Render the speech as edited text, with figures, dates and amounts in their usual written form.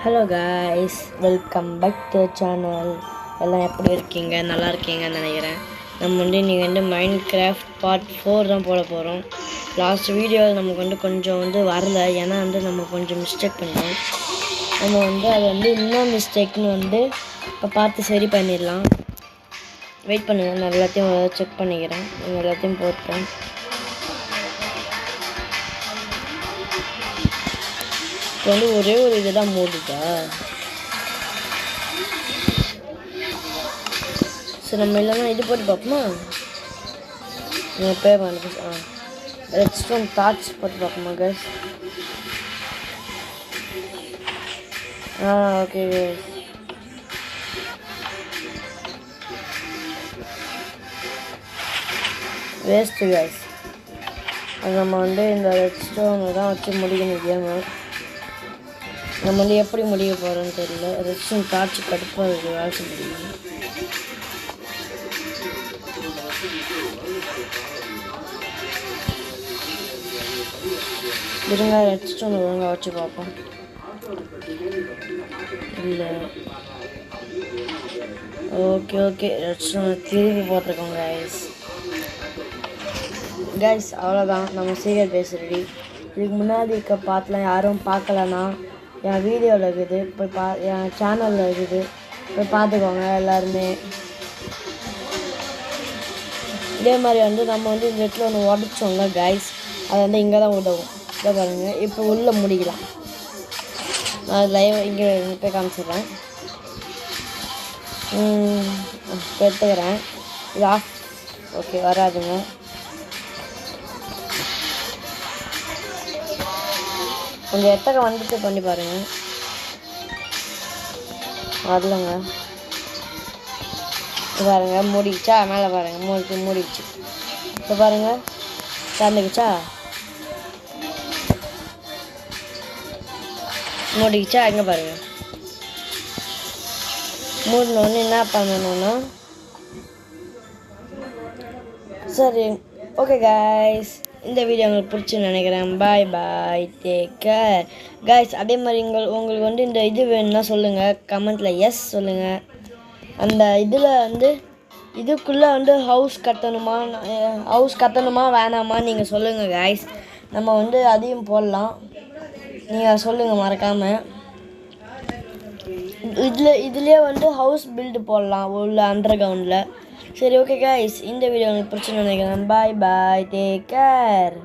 Hello guys, welcome back to channel. எல்லாம் எப்படி இருக்கீங்க? நல்லா இருக்கீங்கன்னு நினைக்கிறேன். நம்ம நீங்கள் மைண்ட் கிராஃப்ட் பார்ட் 4 தான் போட போகிறோம். லாஸ்ட் வீடியோவில் நமக்கு கொஞ்சம் வரல, ஏன்னா நம்ம கொஞ்சம் மிஸ்டேக் பண்ணிட்டோம். நம்ம அது இன்னும் மிஸ்டேக்னு இப்போ பார்த்து சரி பண்ணிடலாம். வெயிட் பண்ணுங்கள், நான் எல்லாத்தையும் செக் பண்ணிக்கிறேன். எல்லாத்தையும் போட்டேன். இப்போ ஒரே ஒரு இதுதான் மூடுதா? சரி, நம்ம இல்லைன்னா இது போட்டு பார்ப்போமா? பேர் வந்து ரெட்ஸ்டோன் டார்ச் போட்டு பார்ப்போமா guys? Okay guys. Waste guys. அது நம்ம இந்த ரெட்ஸ்டோனை தான் வச்சு முடிக்கணும் கேமு. நம்ம எப்படி முடிய போகிறோன்னு தெரியல. ரெட்ஸ்டோன் டார்ச் கடுப்பாக இருக்குது, வேலை முடியும். இருங்க, ரெட்ஸ்டோன் ஒழுங்காக வச்சு பார்ப்போம். இல்லை, ஓகே ரெட்ஸ்டோனை திருப்பி போட்டிருக்கோங்க கைஸ். அவ்வளோதான், நம்ம சீரியல் பேச ரெடி. இதுக்கு முன்னாடி இருக்க பார்த்துலாம் யாரும் பார்க்கலன்னா என் வீடியோவில் இருக்குது, போய் என் சேனலில் இருக்குது, போய் பார்த்துக்கோங்க எல்லாருமே. இதே மாதிரி நம்ம இந்த இடத்துல ஒன்று உடச்சோங்க கைஸ், அது இங்கே தான் உதவும். இதை பாருங்கள், இப்போ உள்ளே முடிக்கலாம். நான் லைவ் இங்கே போய் காமிச்சிடுறேன். எடுத்துக்கிறேன். இது ஆஃப். ஓகே, வராதுங்க. கொஞ்சம் எத்தனை வந்துட்டு பண்ணி பாருங்கள். வரலங்க. பாருங்க, மூடிச்சா? மேலே பாருங்கள், மூடிச்சு. இப்போ பாருங்கள், திறந்துக்குச்சா? மூடிக்குச்சா? எங்கே பாருங்கள். மூடினோன்னு என்ன பண்ணணும்னா, சரி ஓகே கைஸ், இந்த வீடியோ உங்களுக்கு பிடிச்சுன்னு நினைக்கிறேன். பாய், டேக் கேர் கைஸ். அதே மாதிரி உங்களுக்கு இந்த இது வேணும்னா சொல்லுங்கள், கமெண்ட்டில் எஸ் சொல்லுங்கள். அந்த இதில் இதுக்குள்ளே ஹவுஸ் கட்டணுமா வேணாமா நீங்கள் சொல்லுங்கள் கைஸ். நம்ம அதையும் போடலாம், நீங்கள் சொல்லுங்கள் மறக்காமல். இதுலேயே ஹவுஸ் பில்டு போடலாம் உள்ள அண்டர் கிரவுண்டில். சரி ஓகே கைஸ், இந்த வீடியோ உங்களுக்கு பிடிச்சுன்னு நினைக்கிறேன். பாய், டேக் கேர்.